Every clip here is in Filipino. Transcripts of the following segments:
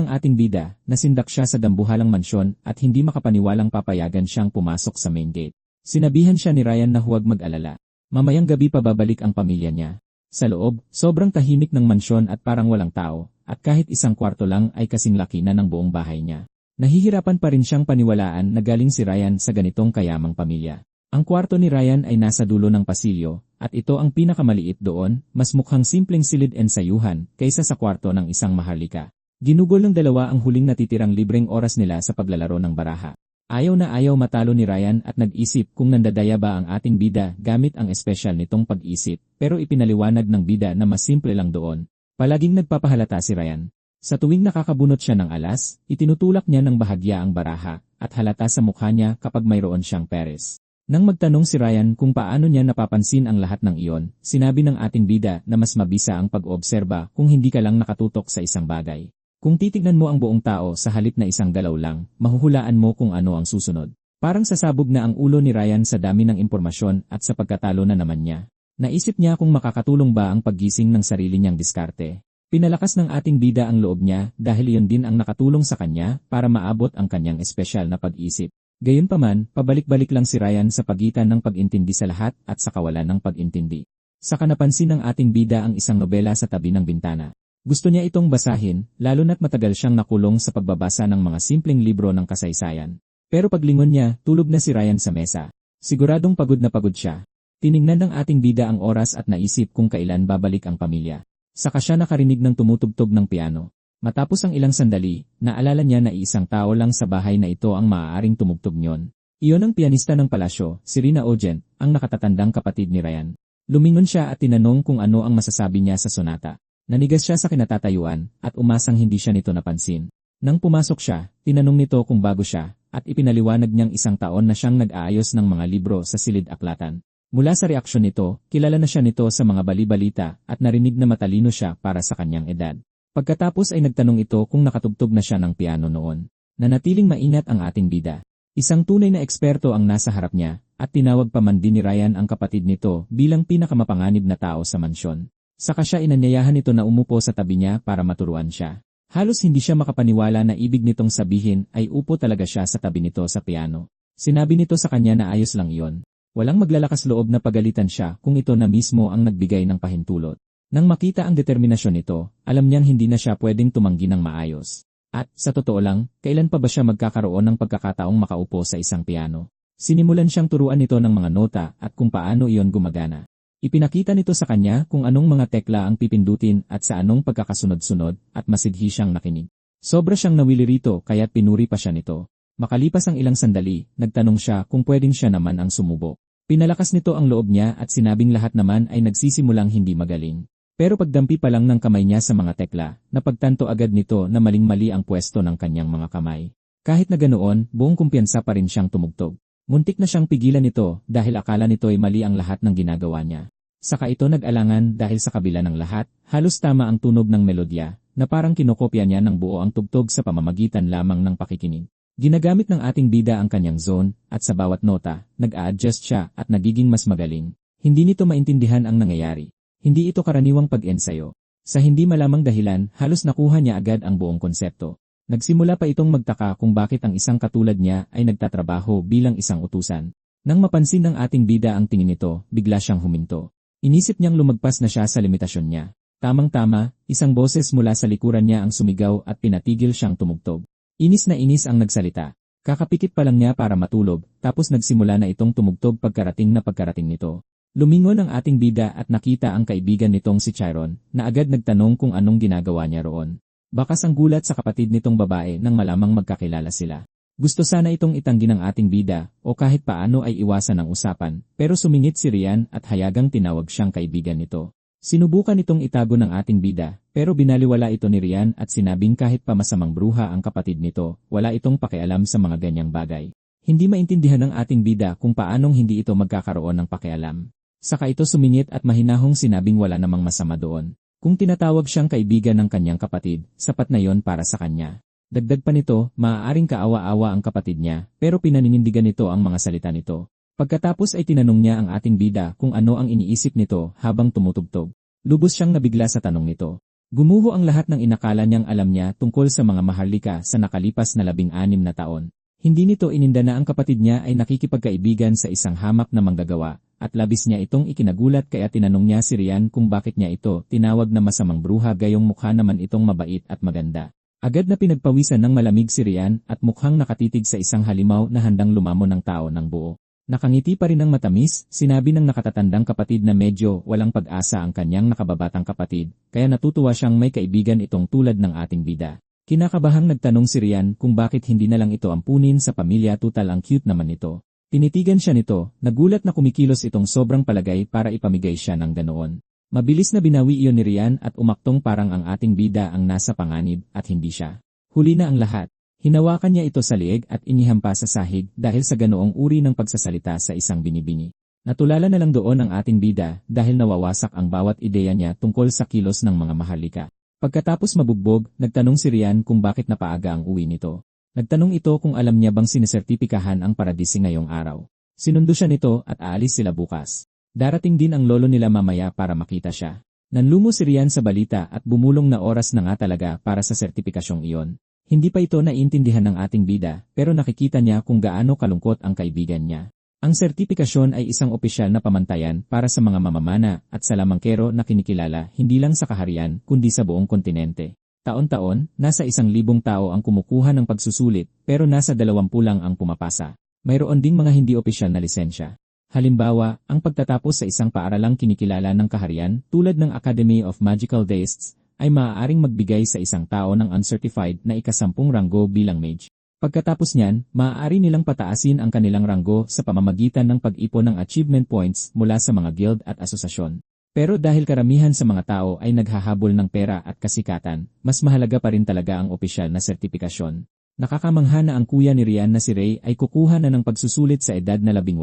Ang ating bida, nasindak siya sa dambuhalang mansyon at hindi makapaniwalang papayagan siyang pumasok sa main gate. Sinabihan siya ni Ryan na huwag mag-alala. Mamayang gabi pa babalik ang pamilya niya. Sa loob, sobrang tahimik ng mansyon at parang walang tao, at kahit isang kwarto lang ay kasing laki na ng buong bahay niya. Nahihirapan pa rin siyang paniwalaan na galing si Ryan sa ganitong kayamang pamilya. Ang kwarto ni Ryan ay nasa dulo ng pasilyo, at ito ang pinakamaliit doon, mas mukhang simpleng silid and sayuhan kaysa sa kwarto ng isang maharlika. Ginugol ng dalawa ang huling natitirang libreng oras nila sa paglalaro ng baraha. Ayaw na ayaw matalo ni Ryan at nag-isip kung nandadaya ba ang ating bida gamit ang espesyal nitong pag-isip, pero ipinaliwanag ng bida na mas simple lang doon. Palaging nagpapahalata si Ryan. Sa tuwing nakakabunot siya ng alas, itinutulak niya ng bahagya ang baraha, at halata sa mukha niya kapag mayroon siyang peres. Nang magtanong si Ryan kung paano niya napapansin ang lahat ng iyon, sinabi ng ating bida na mas mabisa ang pag-oobserba kung hindi ka lang nakatutok sa isang bagay. Kung titignan mo ang buong tao sa halip na isang galaw lang, mahuhulaan mo kung ano ang susunod. Parang sasabog na ang ulo ni Ryan sa dami ng impormasyon at sa pagkatalo na naman niya. Naisip niya kung makakatulong ba ang paggising ng sarili niyang diskarte. Pinalakas ng ating bida ang loob niya dahil iyon din ang nakatulong sa kanya para maabot ang kanyang espesyal na pag-isip. Gayunpaman, pabalik-balik lang si Ryan sa pagitan ng pag-intindi sa lahat at sa kawalan ng pag-intindi. Saka napansin ng ating bida ang isang nobela sa tabi ng bintana. Gusto niya itong basahin, lalo na't matagal siyang nakulong sa pagbabasa ng mga simpleng libro ng kasaysayan. Pero paglingon niya, tulog na si Ryan sa mesa. Siguradong pagod na pagod siya. Tiningnan ng ating bida ang oras at naisip kung kailan babalik ang pamilya. Saka siya nakarinig ng tumutugtog ng piano. Matapos ang ilang sandali, naalala niya na isang tao lang sa bahay na ito ang maaaring tumugtog niyon. Iyon ang pianista ng palasyo, si Rina Ogent, ang nakatatandang kapatid ni Ryan. Lumingon siya at tinanong kung ano ang masasabi niya sa sonata. Nanigas siya sa kinatatayuan at umasang hindi siya nito napansin. Nang pumasok siya, tinanong nito kung bago siya at ipinaliwanag niyang isang taon na siyang nag-aayos ng mga libro sa silid-aklatan. Mula sa reaksyon nito, kilala na siya nito sa mga bali-balita at narinig na matalino siya para sa kanyang edad. Pagkatapos ay nagtanong ito kung nakatugtog na siya ng piano noon. Nanatiling maingat ang ating bida. Isang tunay na eksperto ang nasa harap niya at tinawag pa man din ni Ryan ang kapatid nito bilang pinakamapanganib na tao sa mansyon. Saka siya inanyayahan nito na umupo sa tabi niya para maturuan siya. Halos hindi siya makapaniwala na ibig nitong sabihin ay upo talaga siya sa tabi nito sa piano. Sinabi nito sa kanya na ayos lang iyon. Walang maglalakas loob na pagalitan siya kung ito na mismo ang nagbigay ng pahintulot. Nang makita ang determinasyon nito, alam niyang hindi na siya pwedeng tumanggi ng maayos. At, sa totoo lang, kailan pa ba siya magkakaroon ng pagkakataong makaupo sa isang piano? Sinimulan siyang turuan nito ng mga nota at kung paano iyon gumagana. Ipinakita nito sa kanya kung anong mga tekla ang pipindutin at sa anong pagkakasunod-sunod at masidhi siyang nakinig. Sobra siyang nawili rito kaya't pinuri pa siya nito. Makalipas ang ilang sandali, nagtanong siya kung pwedeng siya naman ang sumubok. Pinalakas nito ang loob niya at sinabing lahat naman ay nagsisimulang hindi magaling. Pero pagdampi pa lang ng kamay niya sa mga tekla, napagtanto agad nito na maling-mali ang pwesto ng kanyang mga kamay. Kahit na ganoon, buong kumpiyansa pa rin siyang tumugtog. Muntik na siyang pigilan nito dahil akala nito ay mali ang lahat ng ginagawa niya. Saka ito nag-alangan dahil sa kabila ng lahat, halos tama ang tunog ng melodya na parang kinokopya niya ng buo ang tugtog sa pamamagitan lamang ng pakikinig. Ginagamit ng ating bida ang kanyang zone at sa bawat nota, nag-a-adjust siya at nagiging mas magaling. Hindi nito maintindihan ang nangyayari. Hindi ito karaniwang pag-ensayo. Sa hindi malamang dahilan, halos nakuha niya agad ang buong konsepto. Nagsimula pa itong magtaka kung bakit ang isang katulad niya ay nagtatrabaho bilang isang utusan. Nang mapansin ng ating bida ang tingin nito, bigla siyang huminto. Inisip niyang lumagpas na siya sa limitasyon niya. Tamang-tama, isang boses mula sa likuran niya ang sumigaw at pinatigil siyang tumugtog. Inis na inis ang nagsalita. Kakapikit pa lang niya para matulog, tapos nagsimula na itong tumugtog pagkarating nito. Lumingon ang ating bida at nakita ang kaibigan nitong si Chiron, na agad nagtanong kung anong ginagawa niya roon. Bakas ang gulat sa kapatid nitong babae nang malamang magkakilala sila. Gusto sana itong itanggi ng ating bida o kahit paano ay iwasan ang usapan, pero sumingit si Ryan at hayagang tinawag siyang kaibigan nito. Sinubukan itong itago ng ating bida, pero binaliwala ito ni Ryan at sinabing kahit pa masamang bruha ang kapatid nito, wala itong pakialam sa mga ganyang bagay. Hindi maintindihan ng ating bida kung paanong hindi ito magkakaroon ng pakialam. Saka ito sumingit at mahinahong sinabing wala namang masama doon. Kung tinatawag siyang kaibigan ng kanyang kapatid, sapat na yon para sa kanya. Dagdag pa nito, maaaring kaawa-awa ang kapatid niya, pero pinaninindigan nito ang mga salita nito. Pagkatapos ay tinanong niya ang ating bida kung ano ang iniisip nito habang tumutugtog. Lubos siyang nabigla sa tanong nito. Gumuho ang lahat ng inakala niyang alam niya tungkol sa mga maharlika sa nakalipas na 16 na taon. Hindi nito ininda na ang kapatid niya ay nakikipagkaibigan sa isang hamak na manggagawa, at labis niya itong ikinagulat kaya tinanong niya si Rian kung bakit niya ito tinawag na masamang bruha gayong mukha naman itong mabait at maganda. Agad na pinagpawisan ng malamig si Rian at mukhang nakatitig sa isang halimaw na handang lumamon ng tao ng buo. Nakangiti pa rin ng matamis, sinabi ng nakatatandang kapatid na medyo walang pag-asa ang kanyang nakababatang kapatid, kaya natutuwa siyang may kaibigan itong tulad ng ating bida. Kinakabahang nagtanong si Rian kung bakit hindi na lang ito ampunin sa pamilya tutal ang cute naman nito. Tinitigan siya nito, nagulat na kumikilos itong sobrang palagay para ipamigay siya ng ganoon. Mabilis na binawi iyon ni Rian at umaktong parang ang ating bida ang nasa panganib at hindi siya. Huli na ang lahat. Hinawakan niya ito sa liig at inihampa sa sahig dahil sa ganoong uri ng pagsasalita sa isang binibini. Natulala na lang doon ang ating bida dahil nawawasak ang bawat ideya niya tungkol sa kilos ng mga maharlika. Pagkatapos mabugbog, nagtanong si Rian kung bakit napaaga ang uwi nito. Nagtanong ito kung alam niya bang sinisertipikahan ang paradisi ngayong araw. Sinundo siya nito at aalis sila bukas. Darating din ang lolo nila mamaya para makita siya. Nanlumo si Rian sa balita at bumulong na oras na nga talaga para sa sertipikasyong iyon. Hindi pa ito naiintindihan ng ating bida, pero nakikita niya kung gaano kalungkot ang kaibigan niya. Ang sertipikasyon ay isang opisyal na pamantayan para sa mga mamamana at salamangkero na kinikilala hindi lang sa kaharian kundi sa buong kontinente. Taon-taon, nasa 1,000 tao ang kumukuha ng pagsusulit pero nasa 20 lang ang pumapasa. Mayroon ding mga hindi opisyal na lisensya. Halimbawa, ang pagtatapos sa isang paaralang kinikilala ng kaharian tulad ng Academy of Magical Deists ay maaaring magbigay sa isang tao ng uncertified na ika-10 ranggo bilang mage. Pagkatapos niyan, maaari nilang pataasin ang kanilang ranggo sa pamamagitan ng pag-ipon ng achievement points mula sa mga guild at asosasyon. Pero dahil karamihan sa mga tao ay naghahabol ng pera at kasikatan, mas mahalaga pa rin talaga ang opisyal na sertipikasyon. Nakakamangha na ang kuya ni Rian na si Ray ay kukuha na ng pagsusulit sa edad na 18.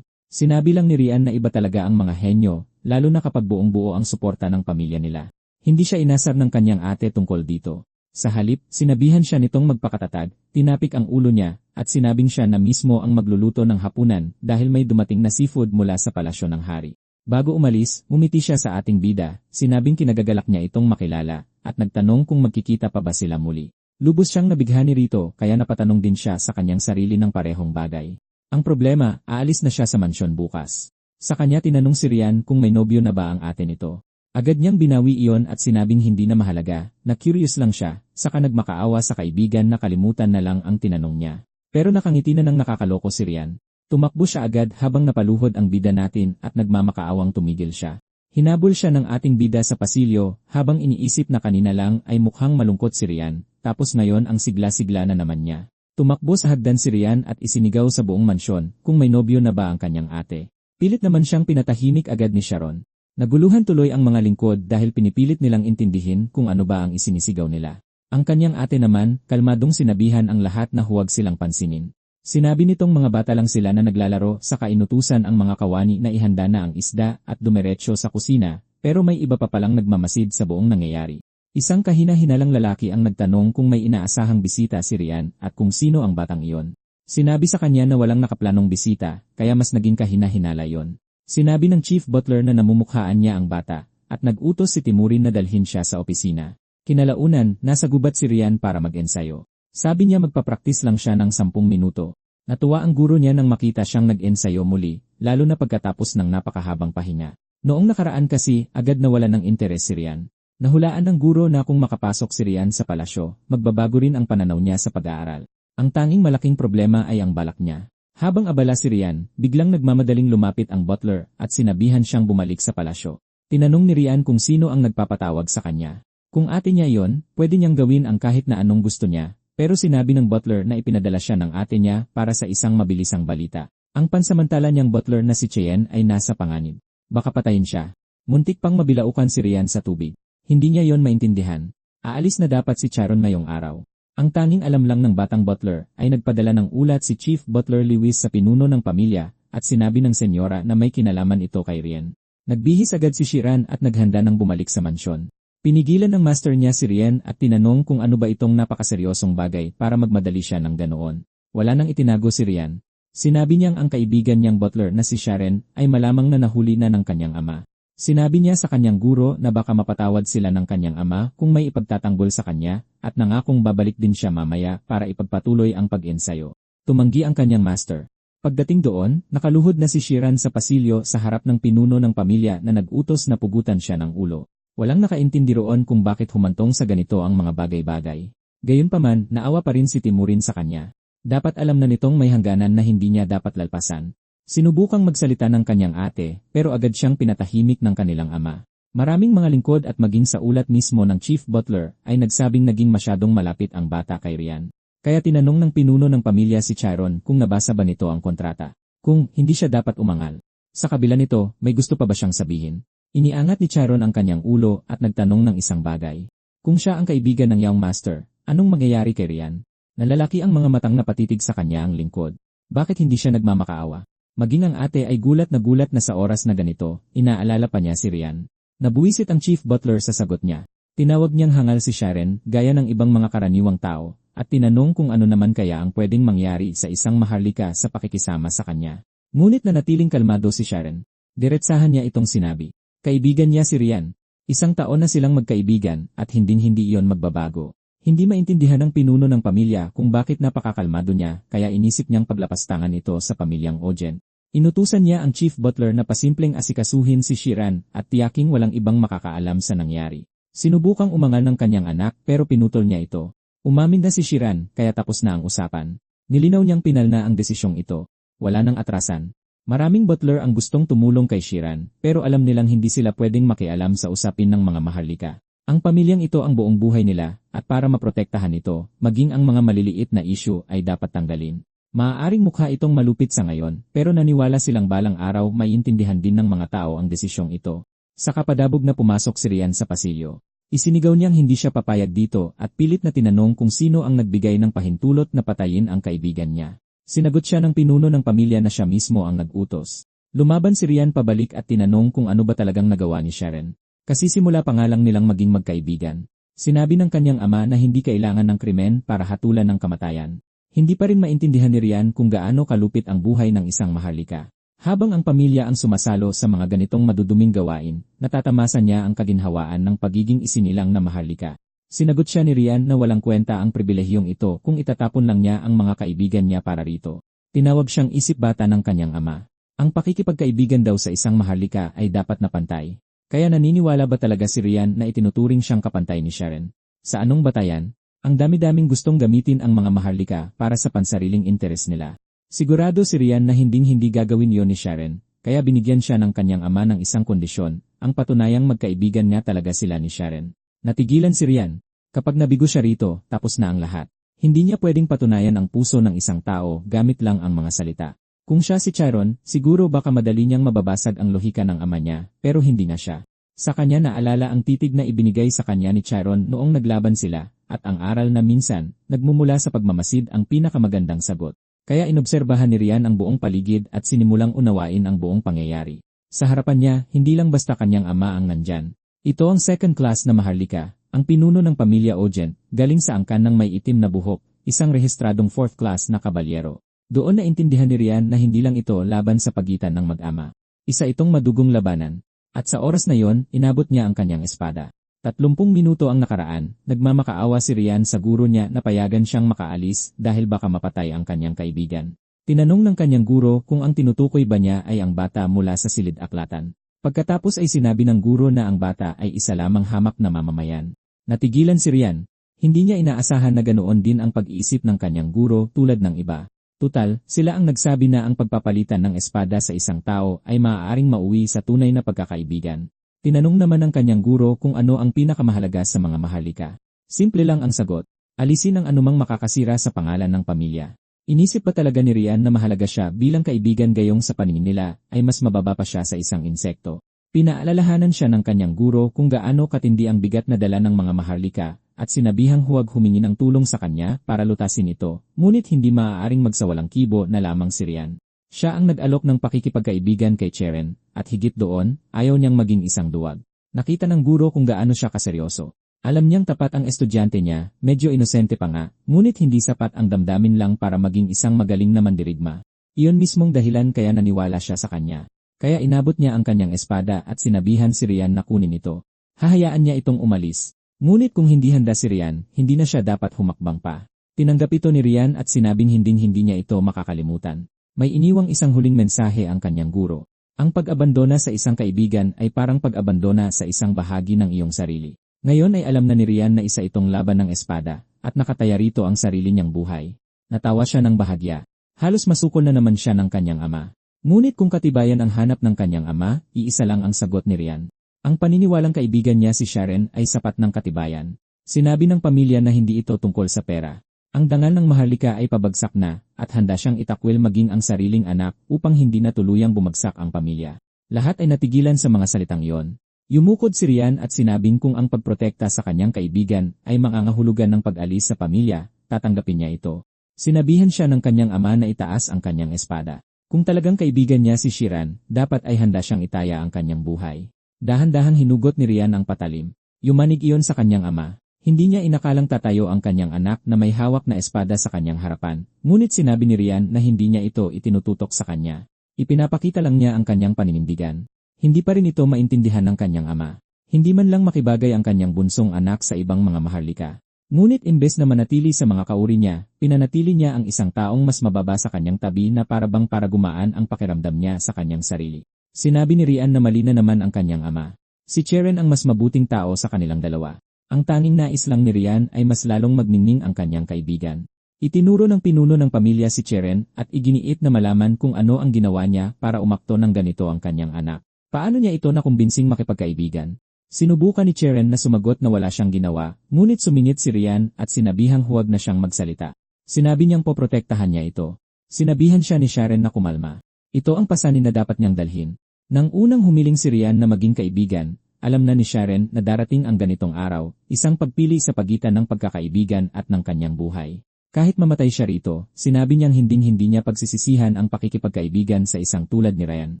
Sinabi lang ni Rian na iba talaga ang mga henyo, lalo na kapag buong-buo ang suporta ng pamilya nila. Hindi siya inasar ng kanyang ate tungkol dito. Sa halip, sinabihan siya nitong magpakatatag, tinapik ang ulo niya, at sinabing siya na mismo ang magluluto ng hapunan dahil may dumating na seafood mula sa palasyo ng hari. Bago umalis, umiti siya sa ating bida, sinabing kinagagalak niya itong makilala, at nagtanong kung magkikita pa ba sila muli. Lubos siyang nabighani rito kaya napatanong din siya sa kanyang sarili ng parehong bagay. Ang problema, aalis na siya sa mansyon bukas. Sa kanya tinanong si Rian kung may nobyo na ba ang ate nito. Agad niyang binawi iyon at sinabing hindi na mahalaga, na curious lang siya, saka nagmakaawa sa kaibigan na kalimutan na lang ang tinanong niya. Pero nakangiti na ng nakakaloko si Rian. Tumakbo siya agad habang napaluhod ang bida natin at nagmamakaawang tumigil siya. Hinabol siya ng ating bida sa pasilyo habang iniisip na kanina lang ay mukhang malungkot si Rian, tapos ngayon ang sigla-sigla na naman niya. Tumakbo sa hagdan si Rian at isinigaw sa buong mansyon kung may nobyo na ba ang kanyang ate. Pilit naman siyang pinatahimik agad ni Sharon. Naguluhan tuloy ang mga lingkod dahil pinipilit nilang intindihin kung ano ba ang isinisigaw nila. Ang kanyang ate naman, kalmadong sinabihan ang lahat na huwag silang pansinin. Sinabi nitong mga bata lang sila na naglalaro sa kainutusan ang mga kawani na ihanda na ang isda at dumiretso sa kusina, pero may iba pa palang nagmamasid sa buong nangyayari. Isang kahina-hinalang lalaki ang nagtanong kung may inaasahang bisita si Rian at kung sino ang batang iyon. Sinabi sa kanya na walang nakaplanong bisita, kaya mas naging kahina-hinala yon. Sinabi ng chief butler na namumukhaan niya ang bata, at nag-utos si Timurin na dalhin siya sa opisina. Kinalaunan, nasa gubat si Rian para mag-ensayo. Sabi niya magpapraktis lang siya ng 10 minuto. Natuwa ang guro niya nang makita siyang nag-ensayo muli, lalo na pagkatapos ng napakahabang pahinga. Noong nakaraan kasi, agad nawala ng interes si Rian. Nahulaan ng guro na kung makapasok si Rian sa palasyo, magbabago rin ang pananaw niya sa pag-aaral. Ang tanging malaking problema ay ang balak niya. Habang abala si Rian, biglang nagmamadaling lumapit ang butler at sinabihan siyang bumalik sa palasyo. Tinanong ni Rian kung sino ang nagpapatawag sa kanya. Kung ate niya iyon, pwede niyang gawin ang kahit na anong gusto niya, pero sinabi ng butler na ipinadala siya ng ate niya para sa isang mabilisang balita. Ang pansamantala niyang butler na si Cheyenne ay nasa panganib. Baka patayin siya. Muntik pang mabilaukan si Rian sa tubig. Hindi niya yon maintindihan. Aalis na dapat si Charon ngayong araw. Ang tanging alam lang ng batang butler ay nagpadala ng ulat si Chief Butler Lewis sa pinuno ng pamilya at sinabi ng senyora na may kinalaman ito kay Rian. Nagbihis agad si Shiran at naghanda ng bumalik sa mansyon. Pinigilan ng master niya si Rian at tinanong kung ano ba itong napakaseryosong bagay para magmadali siya ng ganoon. Wala nang itinago si Rian. Sinabi niyang ang kaibigan niyang butler na si Sharon ay malamang na nahuli na ng kanyang ama. Sinabi niya sa kanyang guro na baka mapatawad sila ng kanyang ama kung may ipagtatanggol sa kanya, at nangakong babalik din siya mamaya para ipagpatuloy ang pag-ensayo. Tumanggi ang kanyang master. Pagdating doon, nakaluhod na si Shiran sa pasilyo sa harap ng pinuno ng pamilya na nag-utos na pugutan siya ng ulo. Walang nakaintindi roon kung bakit humantong sa ganito ang mga bagay-bagay. Gayunpaman, naawa pa rin si Timurin sa kanya. Dapat alam na nitong may hangganan na hindi niya dapat lalpasan. Sinubukang magsalita ng kanyang ate, pero agad siyang pinatahimik ng kanilang ama. Maraming mga lingkod at maging sa ulat mismo ng chief butler ay nagsabing naging masyadong malapit ang bata kay Rian. Kaya tinanong ng pinuno ng pamilya si Chiron kung nabasa ba nito ang kontrata. Kung hindi siya dapat umangal. Sa kabila nito, may gusto pa ba siyang sabihin? Iniangat ni Chiron ang kanyang ulo at nagtanong ng isang bagay. Kung siya ang kaibigan ng young master, anong mangyayari kay Rian? Nalalaki ang mga matang napatitig sa kanya ang lingkod. Bakit hindi siya nagmamakaawa? Maging ang ate ay gulat na sa oras na ganito, inaalala pa niya si Rian. Nabuwisit ang chief butler sa sagot niya. Tinawag niyang hangal si Sharon, gaya ng ibang mga karaniwang tao, at tinanong kung ano naman kaya ang pwedeng mangyari sa isang maharlika sa pakikisama sa kanya. Ngunit nanatiling kalmado si Sharon. Diretsahan niya itong sinabi. Kaibigan niya si Rian. 1 taon na silang magkaibigan at hindi iyon magbabago. Hindi maintindihan ng pinuno ng pamilya kung bakit napakakalmado niya, kaya inisip niyang paglapastangan ito sa pamilyang Ojen. Inutusan niya ang chief butler na pasimpleng asikasuhin si Shiran at tiyaking walang ibang makakaalam sa nangyari. Sinubukang umangal ng kanyang anak pero pinutol niya ito. Umamin na si Shiran kaya tapos na ang usapan. Nilinaw niyang pinal na ang desisyong ito. Wala nang atrasan. Maraming butler ang gustong tumulong kay Shiran pero alam nilang hindi sila pwedeng makialam sa usapin ng mga maharlika. Ang pamilyang ito ang buong buhay nila, at para maprotektahan ito, maging ang mga maliliit na issue ay dapat tanggalin. Maaaring mukha itong malupit sa ngayon, pero naniwala silang balang araw may intindihan din ng mga tao ang desisyong ito. Sa kapadabog na pumasok si Rian sa pasilyo. Isinigaw niyang hindi siya papayag dito at pilit na tinanong kung sino ang nagbigay ng pahintulot na patayin ang kaibigan niya. Sinagot siya ng pinuno ng pamilya na siya mismo ang nag-utos. Lumaban si Rian pabalik at tinanong kung ano ba talagang nagawa ni Sharon. Kasi simula pa nga lang nilang maging magkaibigan. Sinabi ng kanyang ama na hindi kailangan ng krimen para hatulan ng kamatayan. Hindi pa rin maintindihan ni Rian kung gaano kalupit ang buhay ng isang maharlika. Habang ang pamilya ang sumasalo sa mga ganitong maduduming gawain, natatamasa niya ang kaginhawaan ng pagiging isinilang na maharlika. Sinagot siya ni Rian na walang kwenta ang pribilehiyong ito kung itatapon lang niya ang mga kaibigan niya para rito. Tinawag siyang isip bata ng kanyang ama. Ang pakikipagkaibigan daw sa isang maharlika ay dapat na pantay. Kaya naniniwala ba talaga si Rian na itinuturing siyang kapantay ni Sharon? Sa anong batayan? Ang dami-daming gustong gamitin ang mga maharlika para sa pansariling interes nila. Sigurado si Rian na hindi gagawin yon ni Sharon, kaya binigyan siya ng kanyang ama ng isang kondisyon, ang patunayang magkaibigan niya talaga sila ni Sharon. Natigilan si Rian. Kapag nabigo siya rito, tapos na ang lahat. Hindi niya pwedeng patunayan ang puso ng isang tao gamit lang ang mga salita. Kung siya si Chiron, siguro baka madali niyang mababasag ang lohika ng ama niya, pero hindi na siya. Sa kanya naalala ang titig na ibinigay sa kanya ni Chiron noong naglaban sila, at ang aral na minsan, nagmumula sa pagmamasid ang pinakamagandang sagot. Kaya inobserbahan ni Rian ang buong paligid at sinimulang unawain ang buong pangyayari. Sa harapan niya, hindi lang basta kanyang ama ang nandyan. Ito ang second class na maharlika, ang pinuno ng pamilya Ojen, galing sa angkan ng may itim na buhok, isang rehistradong fourth class na kabalyero. Doon na intindihan ni Rian na hindi lang ito laban sa pagitan ng mag-ama. Isa itong madugong labanan. At sa oras na yon, inabot niya ang kanyang espada. 30 minuto ang nakaraan, nagmamakaawa si Rian sa guro niya na payagan siyang makaalis dahil baka mapatay ang kanyang kaibigan. Tinanong ng kanyang guro kung ang tinutukoy ba niya ay ang bata mula sa silid-aklatan. Pagkatapos ay sinabi ng guro na ang bata ay isa lamang hamak na mamamayan. Natigilan si Rian. Hindi niya inaasahan na ganoon din ang pag-iisip ng kanyang guro tulad ng iba. Tutal, sila ang nagsabi na ang pagpapalitan ng espada sa isang tao ay maaaring mauwi sa tunay na pagkakaibigan. Tinanong naman ng kanyang guro kung ano ang pinakamahalaga sa mga maharlika. Simple lang ang sagot. Alisin ang anumang makakasira sa pangalan ng pamilya. Inisip ba talaga ni Rian na mahalaga siya bilang kaibigan gayong sa paningin nila ay mas mababa pa siya sa isang insekto? Pinaalalahanan siya ng kanyang guro kung gaano katindi ang bigat na dala ng mga maharlika at sinabihang huwag humingi ng tulong sa kanya para lutasin ito, ngunit hindi maaaring magsawalang kibo na lamang si Rian. Siya ang nag-alok ng pakikipagkaibigan kay Chiron, at higit doon, ayaw niyang maging isang duwag. Nakita ng guro kung gaano siya kaseryoso. Alam niyang tapat ang estudyante niya, medyo inosente pa nga, ngunit hindi sapat ang damdamin lang para maging isang magaling na mandirigma. Iyon mismong dahilan kaya naniwala siya sa kanya. Kaya inabot niya ang kanyang espada at sinabihan si Rian na kunin ito. Hahayaan niya itong umalis. Ngunit kung hindi handa si Rian, hindi na siya dapat humakbang pa. Tinanggap ito ni Rian at sinabing hindi niya ito makakalimutan. May iniwang isang huling mensahe ang kanyang guro. Ang pag-abandona sa isang kaibigan ay parang pag-abandona sa isang bahagi ng iyong sarili. Ngayon ay alam na ni Rian na isa itong laban ng espada, at nakataya rito ang sarili niyang buhay. Natawa siya ng bahagya. Halos masukol na naman siya ng kanyang ama. Ngunit kung katibayan ang hanap ng kanyang ama, iisa lang ang sagot ni Rian. Ang paniniwalang kaibigan niya si Sharon ay sapat ng katibayan. Sinabi ng pamilya na hindi ito tungkol sa pera. Ang dangal ng Maharlika ay pabagsak na, at handa siyang itakwil maging ang sariling anak upang hindi na tuluyang bumagsak ang pamilya. Lahat ay natigilan sa mga salitang iyon. Yumukod si Rian at sinabing kung ang pagprotekta sa kanyang kaibigan ay mangangahulugan ng pag-alis sa pamilya, tatanggapin niya ito. Sinabihan siya ng kanyang ama na itaas ang kanyang espada. Kung talagang kaibigan niya si Shiran, dapat ay handa siyang itaya ang kanyang buhay. Dahan-dahang hinugot ni Rian ang patalim. Yumanig iyon sa kanyang ama. Hindi niya inakalang tatayo ang kanyang anak na may hawak na espada sa kanyang harapan, ngunit sinabi ni Rian na hindi niya ito itinututok sa kanya. Ipinapakita lang niya ang kanyang paninindigan. Hindi pa rin ito maintindihan ng kanyang ama. Hindi man lang makibagay ang kanyang bunsong anak sa ibang mga Maharlika. Ngunit imbes na manatili sa mga kauri niya, pinanatili niya ang isang taong mas mababa sa kanyang tabi na para gumaan ang pakiramdam niya sa kanyang sarili. Sinabi ni Rian na mali na naman ang kanyang ama. Si Cheren ang mas mabuting tao sa kanilang dalawa. Ang tanging nais lang ni Rian ay mas lalong magningning ang kanyang kaibigan. Itinuro ng pinuno ng pamilya si Cheren at iginiit na malaman kung ano ang ginawa niya para umakto ng ganito ang kanyang anak. Paano niya ito nakumbinsing makipagkaibigan? Sinubukan ni Cheren na sumagot na wala siyang ginawa, ngunit sumingit si Rian at sinabihang huwag na siyang magsalita. Sinabi niyang poprotektahan niya ito. Sinabihan siya ni Sharon na kumalma. Ito ang pasanin na dapat niyang dalhin. Nang unang humiling si Rian na maging kaibigan, alam na ni Sharon na darating ang ganitong araw, isang pagpili sa pagitan ng pagkakaibigan at ng kanyang buhay. Kahit mamatay siya rito, sinabi niyang hindi niya pagsisisihan ang pakikipagkaibigan sa isang tulad ni Ryan.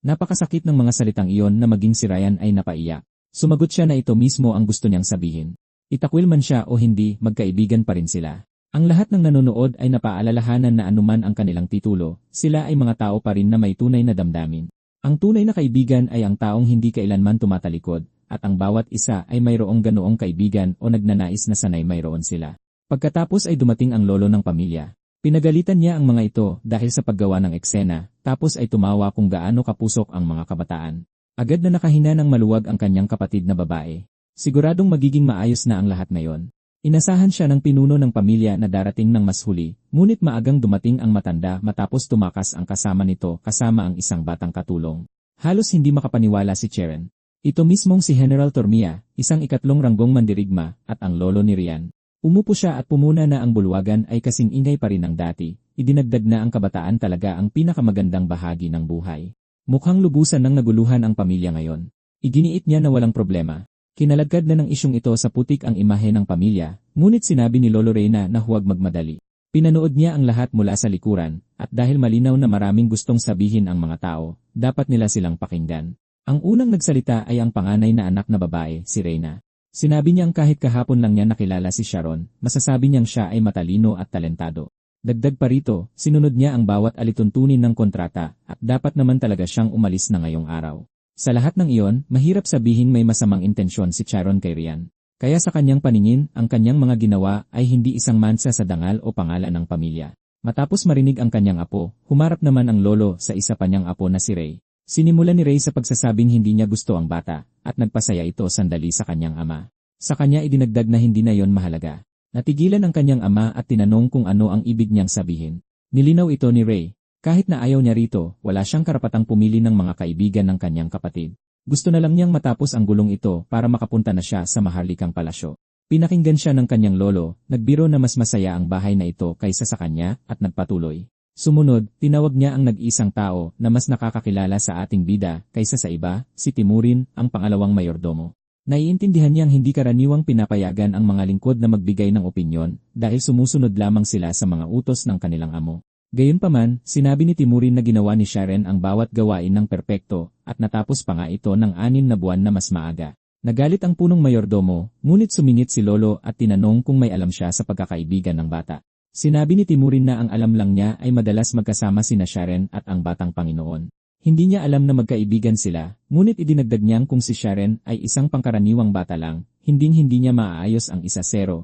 Napakasakit ng mga salitang iyon na maging si Ryan ay napaiyak. Sumagot siya na ito mismo ang gusto niyang sabihin. Itakwil man siya o hindi, magkaibigan pa rin sila. Ang lahat ng nanonood ay napaalalahanan na anuman ang kanilang titulo, sila ay mga tao pa rin na may tunay na damdamin. Ang tunay na kaibigan ay ang taong hindi kailanman tumatalikod, at ang bawat isa ay mayroong ganoong kaibigan o nagnanais na sanay mayroon sila. Pagkatapos ay dumating ang lolo ng pamilya. Pinagalitan niya ang mga ito dahil sa paggawa ng eksena, tapos ay tumawa kung gaano kapusok ang mga kabataan. Agad na nakahina ng maluwag ang kanyang kapatid na babae. Siguradong magiging maayos na ang lahat ngayon. Inasahan siya ng pinuno ng pamilya na darating ng mas huli, ngunit maagang dumating ang matanda matapos tumakas ang kasama nito kasama ang isang batang katulong. Halos hindi makapaniwala si Cheren. Ito mismong si General Tormia, isang ikatlong ranggong mandirigma, at ang lolo ni Rian. Umupo siya at pumuna na ang bulwagan ay kasing ingay pa rin ng dati. Idinagdag na ang kabataan talaga ang pinakamagandang bahagi ng buhay. Mukhang lubusan ng naguluhan ang pamilya ngayon. Iginiit niya na walang problema. Kinalagkad na ng isyong ito sa putik ang imahe ng pamilya, ngunit sinabi ni Lolo Reyna na huwag magmadali. Pinanood niya ang lahat mula sa likuran, at dahil malinaw na maraming gustong sabihin ang mga tao, dapat nila silang pakinggan. Ang unang nagsalita ay ang panganay na anak na babae, si Reyna. Sinabi niyang kahit kahapon lang niya nakilala si Sharon, masasabi niyang siya ay matalino at talentado. Dagdag pa rito, sinunod niya ang bawat alituntunin ng kontrata, at dapat naman talaga siyang umalis na ngayong araw. Sa lahat ng iyon, mahirap sabihin may masamang intensyon si Sharon kay Rian. Kaya sa kanyang paningin, ang kanyang mga ginawa ay hindi isang mansa sa dangal o pangalan ng pamilya. Matapos marinig ang kanyang apo, humarap naman ang lolo sa isa pa niyang apo na si Ray. Sinimulan ni Ray sa pagsasabing hindi niya gusto ang bata, at nagpasaya ito sandali sa kanyang ama. Sa kanya idinagdag na hindi na yon mahalaga. Natigilan ang kanyang ama at tinanong kung ano ang ibig niyang sabihin. Nilinaw ito ni Ray. Kahit na ayaw niya rito, wala siyang karapatang pumili ng mga kaibigan ng kanyang kapatid. Gusto na lang niyang matapos ang gulong ito para makapunta na siya sa maharlikang palasyo. Pinakinggan siya ng kanyang lolo, nagbiro na mas masaya ang bahay na ito kaysa sa kanya, at nagpatuloy. Sumunod, tinawag niya ang nag-isang tao na mas nakakakilala sa ating bida kaysa sa iba, si Timurin, ang pangalawang mayordomo. Naiintindihan niyang hindi karaniwang pinapayagan ang mga lingkod na magbigay ng opinyon dahil sumusunod lamang sila sa mga utos ng kanilang amo. Gayunpaman, sinabi ni Timurin na ginawa ni Sharon ang bawat gawain ng perpekto at natapos pa nga ito ng 6 na buwan na mas maaga. Nagalit ang punong mayordomo, ngunit sumingit si Lolo at tinanong kung may alam siya sa pagkakaibigan ng bata. Sinabi ni Timurin na ang alam lang niya ay madalas magkasama sina Sharon at ang batang Panginoon. Hindi niya alam na magkaibigan sila, ngunit idinagdag niyang kung si Sharon ay isang pangkaraniwang bata lang, hindi niya maaayos ang 1-0-0-0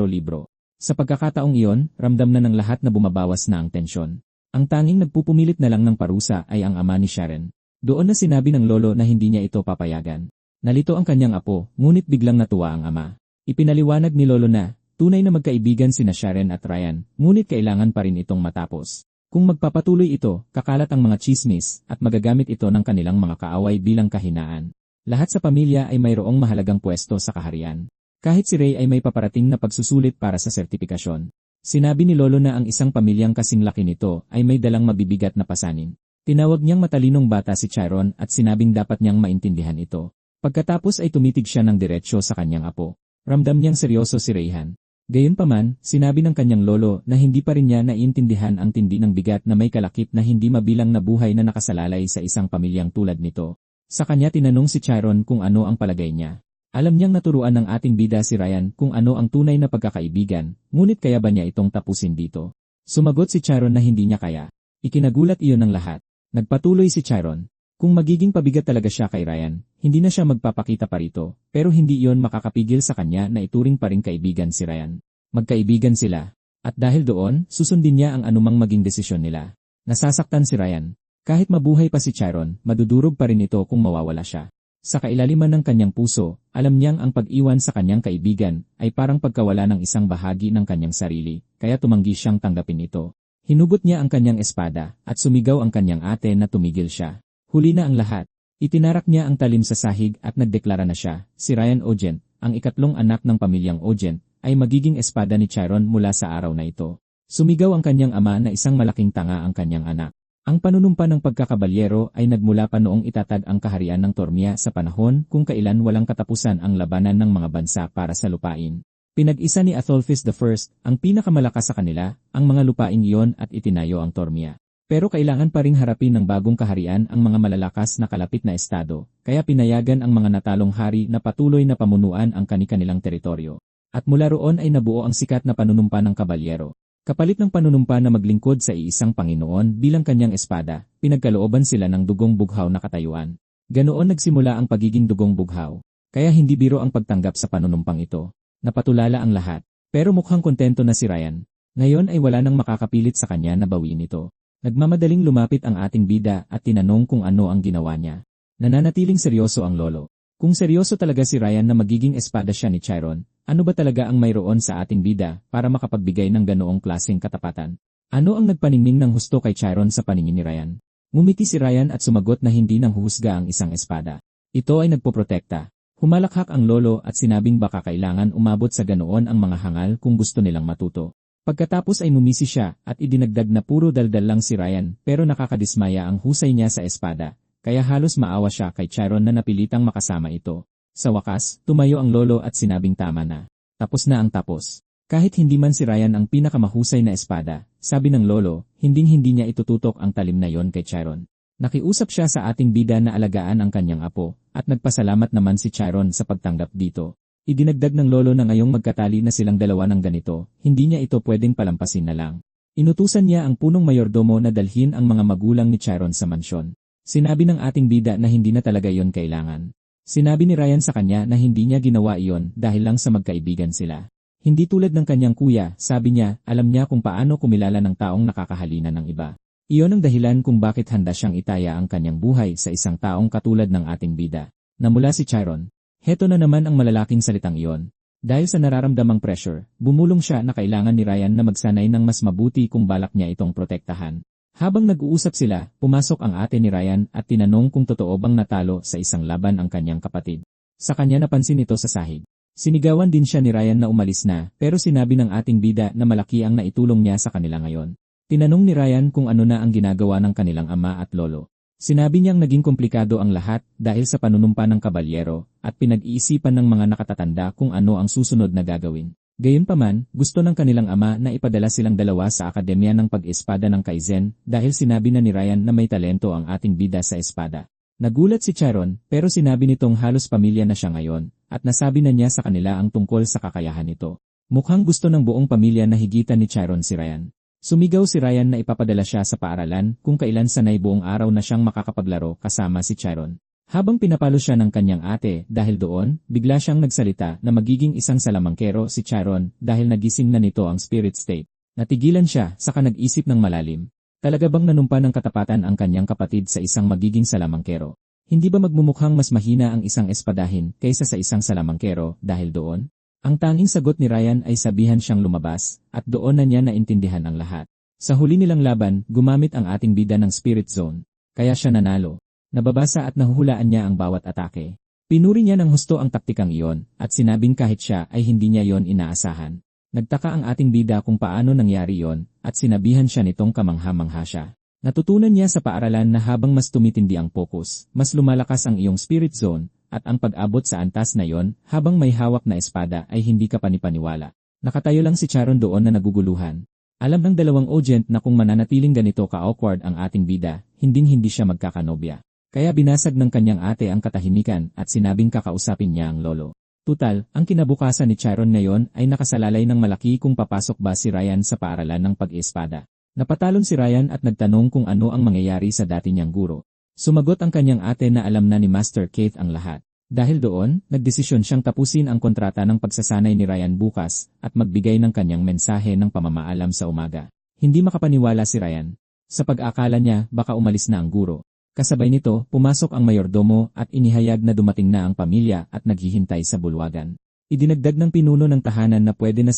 libro. Sa pagkakataong iyon, ramdam na ng lahat na bumabawas na ang tensyon. Ang tanging nagpupumilit na lang ng parusa ay ang ama ni Sharon. Doon na sinabi ng lolo na hindi niya ito papayagan. Nalito ang kanyang apo, ngunit biglang natuwa ang ama. Ipinaliwanag ni lolo na, tunay na magkaibigan sina Sharon at Ryan, ngunit kailangan pa rin itong matapos. Kung magpapatuloy ito, kakalat ang mga chismis at magagamit ito ng kanilang mga kaaway bilang kahinaan. Lahat sa pamilya ay mayroong mahalagang pwesto sa kaharian. Kahit si Ray ay may paparating na pagsusulit para sa sertipikasyon. Sinabi ni lolo na ang isang pamilyang kasing laki nito ay may dalang mabibigat na pasanin. Tinawag niyang matalinong bata si Chiron at sinabing dapat niyang maintindihan ito. Pagkatapos ay tumitig siya ng diretsyo sa kanyang apo. Ramdam niyang seryoso si Rayhan. Gayunpaman, sinabi ng kanyang lolo na hindi pa rin niya naiintindihan ang tindi ng bigat na may kalakip na hindi mabilang na buhay na nakasalalay sa isang pamilyang tulad nito. Sa kanya tinanong si Chiron kung ano ang palagay niya. Alam niyang naturuan ng ating bida si Ryan kung ano ang tunay na pagkakaibigan, ngunit kaya ba niya itong tapusin dito? Sumagot si Chiron na hindi niya kaya. Ikinagulat iyon ng lahat. Nagpatuloy si Chiron. Kung magiging pabigat talaga siya kay Ryan, hindi na siya magpapakita pa rito, pero hindi iyon makakapigil sa kanya na ituring pa ring kaibigan si Ryan. Magkaibigan sila. At dahil doon, susundin niya ang anumang maging desisyon nila. Nasasaktan si Ryan. Kahit mabuhay pa si Chiron, madudurog pa rin ito kung mawawala siya. Sa kailaliman ng kanyang puso, alam niyang ang pag-iwan sa kanyang kaibigan ay parang pagkawala ng isang bahagi ng kanyang sarili, kaya tumanggi siyang tanggapin ito. Hinugot niya ang kanyang espada, at sumigaw ang kanyang ate na tumigil siya. Huli na ang lahat. Itinarak niya ang talim sa sahig at nagdeklara na siya, si Ryan Ogent, ang ikatlong anak ng pamilyang Ogent, ay magiging espada ni Chiron mula sa araw na ito. Sumigaw ang kanyang ama na isang malaking tanga ang kanyang anak. Ang panunumpa ng pagkakabalyero ay nagmula pa noong itatag ang kaharian ng Tormia sa panahon kung kailan walang katapusan ang labanan ng mga bansa para sa lupain. Pinag-isa ni Atholphis I, ang pinakamalakas sa kanila, ang mga lupaing iyon at itinayo ang Tormia. Pero kailangan pa ring harapin ng bagong kaharian ang mga malalakas na kalapit na estado, kaya pinayagan ang mga natalong hari na patuloy na pamunuan ang kani-kanilang teritoryo. At mula roon ay nabuo ang sikat na panunumpa ng kabalyero. Kapalit ng panunumpa na maglingkod sa iisang Panginoon bilang kanyang espada, pinagkalooban sila ng dugong bughaw na katayuan. Ganoon nagsimula ang pagiging dugong bughaw. Kaya hindi biro ang pagtanggap sa panunumpang ito. Napatulala ang lahat. Pero mukhang kontento na si Ryan. Ngayon ay wala nang makakapilit sa kanya na bawiin ito. Nagmamadaling lumapit ang ating bida at tinanong kung ano ang ginawa niya. Nananatiling seryoso ang lolo. Kung seryoso talaga si Ryan na magiging espada siya ni Chiron, ano ba talaga ang mayroon sa ating bida para makapagbigay ng ganoong klaseng katapatan? Ano ang nagpaningning ng husto kay Chiron sa paningin ni Ryan? Ngumiti si Ryan at sumagot na hindi nang huhusga ang isang espada. Ito ay nagpoprotekta. Humalakhak ang lolo at sinabing baka kailangan umabot sa ganoon ang mga hangal kung gusto nilang matuto. Pagkatapos ay mumisi siya at idinagdag na puro daldal lang si Ryan pero nakakadismaya ang husay niya sa espada, kaya halos maawa siya kay Chiron na napilitang makasama ito. Sa wakas, tumayo ang lolo at sinabing tama na. Tapos na ang tapos. Kahit hindi man si Ryan ang pinakamahusay na espada, sabi ng lolo, hinding-hindi niya itututok ang talim na yon kay Chiron. Nakiusap siya sa ating bida na alagaan ang kanyang apo, at nagpasalamat naman si Chiron sa pagtanggap dito. Idinagdag ng lolo na ngayong magkatali na silang dalawa ng ganito, hindi niya ito pwedeng palampasin na lang. Inutusan niya ang punong mayordomo na dalhin ang mga magulang ni Chiron sa mansyon. Sinabi ng ating bida na hindi na talaga iyon kailangan. Sinabi ni Ryan sa kanya na hindi niya ginawa iyon dahil lang sa magkaibigan sila. Hindi tulad ng kanyang kuya, sabi niya, alam niya kung paano kumilala ng taong nakakahalina ng iba. Iyon ang dahilan kung bakit handa siyang itaya ang kanyang buhay sa isang taong katulad ng ating bida. Namula si Chiron. Heto na naman ang malalaking salitang iyon. Dahil sa nararamdamang pressure, bumulong siya na kailangan ni Ryan na magsanay ng mas mabuti kung balak niya itong protektahan. Habang nag-uusap sila, pumasok ang ate ni Ryan at tinanong kung totoo bang natalo sa isang laban ang kanyang kapatid. Sa kanya napansin ito sa sahig. Sinigawan din siya ni Ryan na umalis na, pero sinabi ng ating bida na malaki ang naitulong niya sa kanila ngayon. Tinanong ni Ryan kung ano na ang ginagawa ng kanilang ama at lolo. Sinabi niyang naging komplikado ang lahat dahil sa panunumpa ng kabalyero at pinag-iisipan ng mga nakatatanda kung ano ang susunod na gagawin. Gayunpaman, gusto ng kanilang ama na ipadala silang dalawa sa Akademya ng Pag-espada ng Kaizen dahil sinabi na ni Ryan na may talento ang ating bida sa espada. Nagulat si Chiron pero sinabi nitong halos pamilya na siya ngayon at nasabi na niya sa kanila ang tungkol sa kakayahan nito. Mukhang gusto ng buong pamilya na higitan ni Chiron si Ryan. Sumigaw si Ryan na ipapadala siya sa paaralan kung kailan sanay buong araw na siyang makakapaglaro kasama si Chiron. Habang pinapalo siya ng kanyang ate dahil doon, bigla siyang nagsalita na magiging isang salamangkero si Chiron dahil nagising na nito ang spirit state. Natigilan siya, saka nag-isip ng malalim. Talaga bang nanumpa ng katapatan ang kanyang kapatid sa isang magiging salamangkero? Hindi ba magmumukhang mas mahina ang isang espadahin kaysa sa isang salamangkero dahil doon? Ang tanging sagot ni Ryan ay sabihan siyang lumabas, at doon na niya naintindihan ang lahat. Sa huli nilang laban, gumamit ang ating bida ng Spirit Zone. Kaya siya nanalo. Nababasa at nahuhulaan niya ang bawat atake. Pinuri niya ng husto ang taktikang iyon, at sinabing kahit siya ay hindi niya yon inaasahan. Nagtaka ang ating bida kung paano nangyari yon, at sinabihan siya nitong kamangha-mangha siya. Natutunan niya sa paaralan na habang mas tumitindi ang focus, mas lumalakas ang iyong Spirit Zone, at ang pag-abot sa antas na yon, habang may hawak na espada ay hindi ka panipaniwala. Nakatayo lang si Chiron doon na naguguluhan. Alam ng dalawang audience na kung mananatiling ganito ka-awkward ang ating bida, hinding-hindi siya magkakanobya. Kaya binasag ng kanyang ate ang katahimikan at sinabing kakausapin niya ang lolo. Tutal, ang kinabukasan ni Chiron ngayon ay nakasalalay ng malaki kung papasok ba si Ryan sa paaralan ng pag-espada. Napatalon si Ryan at nagtanong kung ano ang mangyayari sa dati niyang guro. Sumagot ang kanyang ate na alam na ni Master Keith ang lahat. Dahil doon, nagdesisyon siyang tapusin ang kontrata ng pagsasanay ni Ryan bukas at magbigay ng kanyang mensahe ng pamamaalam sa umaga. Hindi makapaniwala si Ryan. Sa pag-akala niya, baka umalis na ang guro. Kasabay nito, pumasok ang mayordomo at inihayag na dumating na ang pamilya at naghihintay sa bulwagan. Idinagdag ng pinuno ng tahanan na pwede na